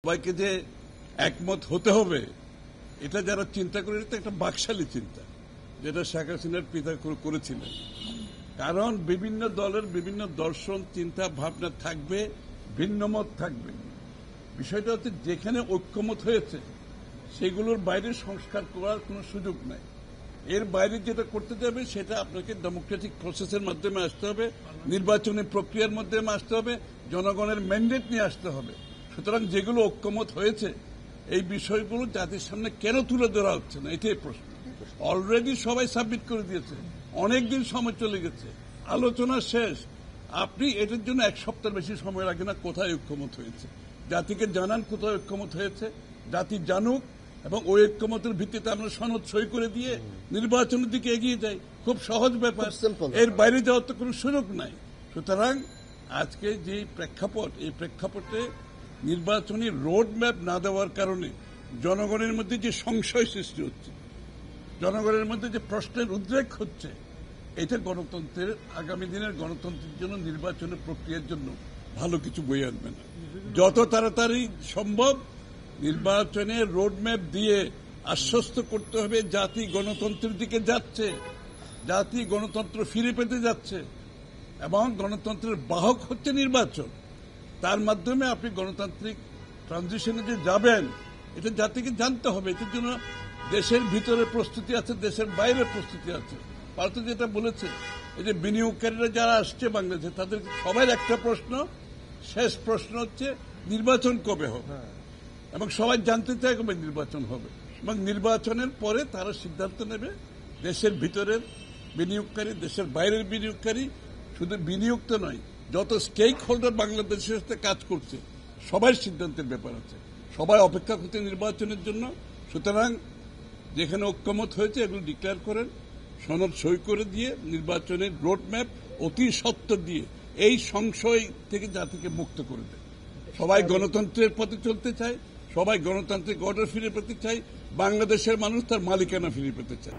সবাইকে যে একমত হতে হবে এটা যারা চিন্তা করে এটা একটা বাকশালী চিন্তা, যেটা শেখ হাসিনার পিতা করেছিলেন। কারণ বিভিন্ন দলের বিভিন্ন দর্শন, চিন্তা ভাবনা থাকবে, ভিন্নমত থাকবে। বিষয়টা হচ্ছে যেখানে ঐক্যমত হয়েছে সেগুলোর বাইরে সংস্কার করার কোনো সুযোগ নাই। এর বাইরে যেটা করতে যাবে সেটা আপনাকে ডেমোক্রেটিক প্রসেসের মাধ্যমে আসতে হবে, নির্বাচনী প্রক্রিয়ার মাধ্যমে আসতে হবে, জনগণের ম্যান্ডেট নিয়ে আসতে হবে। সুতরাং যেগুলো ঐক্যমত হয়েছে এই বিষয়গুলো জাতির সামনে কেন তুলে ধরা হচ্ছে না, এটাই প্রশ্ন। অলরেডি সবাই সাবমিট করে দিয়েছে, অনেকদিন সময় চলে গেছে, আলোচনা শেষ। আপনি এটার জন্য এক সপ্তাহ বেশি সময় লাগে না কোথায় ঐক্যমত হয়েছে। জাতিকে জানান কোথায় ঐক্যমত হয়েছে, জাতি জানুক, এবং ওই ঐক্যমতের ভিত্তিতে আমরা সনদ সই করে দিয়ে নির্বাচনের দিকে এগিয়ে যাই। খুব সহজ ব্যাপার, এর বাইরে যাওয়ার তো কোনো সুযোগ নাই। সুতরাং আজকে যে প্রেক্ষাপট, এই প্রেক্ষাপটে নির্বাচনী রোড ম্যাপ না দেওয়ার কারণে জনগণের মধ্যে যে সংশয় সৃষ্টি হচ্ছে, জনগণের মধ্যে যে প্রশ্নের উদ্রেক হচ্ছে, এটা গণতন্ত্রের, আগামী দিনের গণতন্ত্রের জন্য, নির্বাচনের প্রক্রিয়ার জন্য ভালো কিছু বয়ে আনবে না। যত তাড়াতাড়ি সম্ভব নির্বাচনের রোডম্যাপ দিয়ে আশ্বস্ত করতে হবে জাতি গণতন্ত্রের দিকে যাচ্ছে, জাতি গণতন্ত্র ফিরে পেতে যাচ্ছে, এবং গণতন্ত্রের বাহক হচ্ছে নির্বাচন। তার মাধ্যমে আপনি গণতান্ত্রিক ট্রানজিশনে যে যাবেন এটা জাতিকে জানতে হবে। এটার জন্য দেশের ভিতরে প্রস্তুতি আছে, দেশের বাইরে প্রস্তুতি আছে। ভারত যেটা বলেছে, এই যে বিনিয়োগকারীরা যারা আসছে বাংলাদেশে তাদের সবাই একটা প্রশ্ন, শেষ প্রশ্ন হচ্ছে নির্বাচন কবে হবে, এবং সবাই জানতে চায় কবে নির্বাচন হবে, এবং নির্বাচনের পরে তারা সিদ্ধান্ত নেবে। দেশের ভিতরের বিনিয়োগকারী, দেশের বাইরের বিনিয়োগকারী, শুধু বিনিয়োগ তো নয়, যত স্টেক হোল্ডার বাংলাদেশের সাথে কাজ করছে সবাই সিদ্ধান্তের ব্যাপার আছে, সবাই অপেক্ষা করছে নির্বাচনের জন্য। সুতরাং যেখানে ঐক্যমত হয়েছে এগুলো ডিক্লেয়ার করেন, সনদ সই করে দিয়ে নির্বাচনের রোডম্যাপ অতি সত্ত্বর দিয়ে এই সংশয় থেকে জাতিকে মুক্ত করে দেয়। সবাই গণতন্ত্রের পথে চলতে চায়, সবাই গণতান্ত্রিক অর্ডার ফিরে পেতে চায়, বাংলাদেশের মানুষ তার মালিকানা ফিরে পেতে চায়।